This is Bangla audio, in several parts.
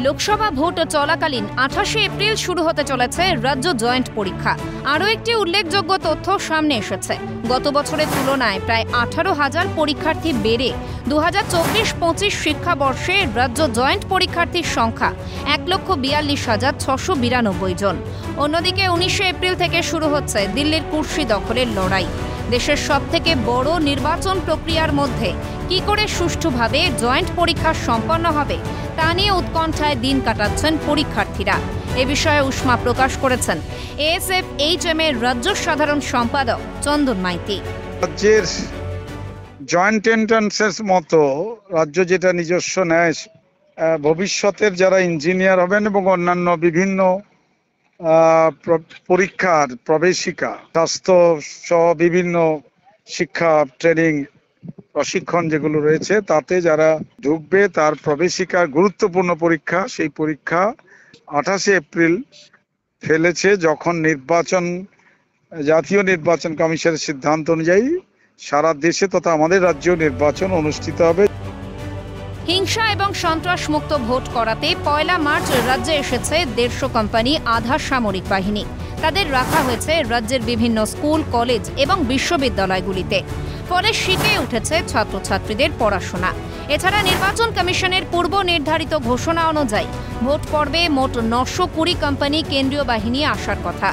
লোকসভা ভোট চলাকালীন 28 এপ্রিল শুরু হতে চলেছে রাজ্য জয়েন্ট পরীক্ষা। আরও একটি উল্লেখযোগ্য তথ্য সামনে এসেছে। গত বছরের তুলনায় প্রায় 18,000 পরীক্ষার্থী বেড়ে 2024-25 শিক্ষাবর্ষে রাজ্য জয়েন্ট পরীক্ষার্থীর সংখ্যা 1,42,692 জন। অন্যদিকে 19 এপ্রিল থেকে শুরু হচ্ছে দিল্লির কুর্সি দখলের লড়াই। দেশের সবথেকে বড় নির্বাচন প্রক্রিয়ার মধ্যে কি করে সুষ্ঠুভাবে জয়েন্ট পরীক্ষা সম্পন্ন হবে তা নিয়ে উৎকণ্ঠায় দিন কাটাচ্ছেন পরীক্ষার্থীরা। এ বিষয়ে উষ্মা প্রকাশ করেছেন ASF-HM এর রাজ্য সাধারণ সম্পাদক চন্দন মাইতি। রাজ্যের জয়েন্ট এন্ট্রান্সের মতো রাজ্য যেটা নিজস্ব নেয়, ভবিষ্যতের যারা ইঞ্জিনিয়ার হবেন এবং অন্যান্য বিভিন্ন পরীক্ষার প্রবেশিকা, স্বাস্থ্য সহ বিভিন্ন শিক্ষা ট্রেনিং প্রশিক্ষণ যেগুলো রয়েছে তাতে যারা ঢুকবে তার প্রবেশিকার গুরুত্বপূর্ণ পরীক্ষা, সেই পরীক্ষা 28 এপ্রিল ফেলেছে, যখন জাতীয় নির্বাচন কমিশনের সিদ্ধান্ত অনুযায়ী সারা দেশে তথা আমাদের রাজ্যেও নির্বাচন অনুষ্ঠিত হবে। হিংসা এবং সন্ত্রাস মুক্ত ভোট করাতে 1 মার্চ রাজ্যে এসেছে 150 কোম্পানি আধা সামরিক বাহিনী। তাদের রাখা হয়েছে রাজ্যের বিভিন্ন স্কুল, কলেজ এবং বিশ্ববিদ্যালয়গুলিতে। ফলে শিখে উঠেছে ছাত্রছাত্রীদের পড়াশোনা। এছাড়া নির্বাচন কমিশনের পূর্ব নির্ধারিত ঘোষণা অনুযায়ী ভোট পর্বে মোট 920 কোম্পানি কেন্দ্রীয় বাহিনী আসার কথা।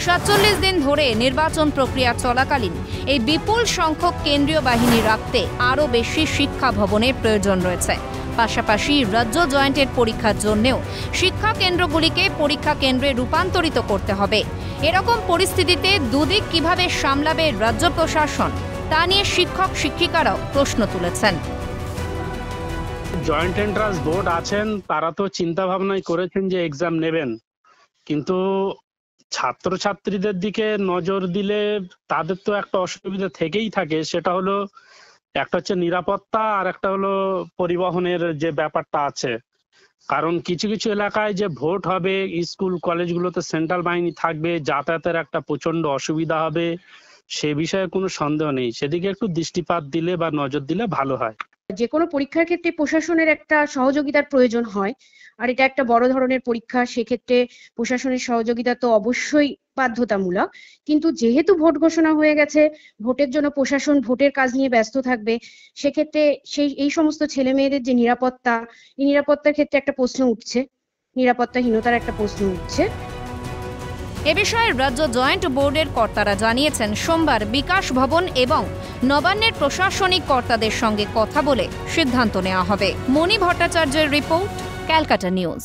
47 দিন ধরে নির্বাচন প্রক্রিয়া চলাকালীন এই বিপুল সংখ্যক কেন্দ্রীয় বাহিনী রাখতে আরও বেশি শিক্ষা ভবনের প্রয়োজন রয়েছে। পাশাপাশি রাজ্য জয়েন্টের পরীক্ষার জন্যেও শিক্ষা কেন্দ্রগুলিকে পরীক্ষা কেন্দ্রে রূপান্তরিত করতে হবে। এরকম পরিস্থিতিতে দুদিক কিভাবে সামলাবে রাজ্য প্রশাসন তা নিয়ে শিক্ষক শিক্ষিকারাও প্রশ্ন তুলেছেন। জয়েন্ট এন্ট্রান্স বোর্ড আছেন, তারা তো চিন্তা ভাবনাই করেছেন যে এক্সাম নেবেন, কিন্তু ছাত্রছাত্রীদের দিকে নজর দিলে তাদের তো একটা অসুবিধা থেকেই থাকে। সেটা হলো একটা হচ্ছে নিরাপত্তা, আর একটা হলো পরিবহনের যে ব্যাপারটা আছে। কারণ কিছু কিছু এলাকায় যে ভোট হবে, স্কুল কলেজগুলোতে সেন্ট্রাল বাহিনী থাকবে, যাতায়াতের একটা প্রচন্ড অসুবিধা হবে, সে বিষয়ে কোনো সন্দেহ নেই। সেদিকে একটু দৃষ্টিপাত দিলে বা নজর দিলে ভালো হয়। যে কোনো পরীক্ষার ক্ষেত্রে প্রশাসনের একটা সহযোগিতার প্রয়োজন হয়, আর এটা একটা বড় ধরনের পরীক্ষা, সেক্ষেত্রে প্রশাসনের সহযোগিতা তো অবশ্যই বাধ্যতামূলক। কিন্তু যেহেতু ভোট ঘোষণা হয়ে গেছে, ভোটের জন্য প্রশাসন ভোটের কাজ নিয়ে ব্যস্ত থাকবে, সেক্ষেত্রে এই সমস্ত ছেলে মেয়েদের যে নিরাপত্তা, এই নিরাপত্তার ক্ষেত্রে একটা প্রশ্ন উঠছে, নিরাপত্তাহীনতার একটা প্রশ্ন উঠছে। এ বিষয়ে রাজ্য জয়েন্ট বোর্ডের কর্তারা জানিয়েছেন, সোমবার বিকাশ ভবন এবং নবান্নের প্রশাসনিক কর্তাদের সঙ্গে কথা বলে সিদ্ধান্ত নেওয়া হবে। মণি ভট্টাচার্যের রিপোর্ট, ক্যালকাটা নিউজ।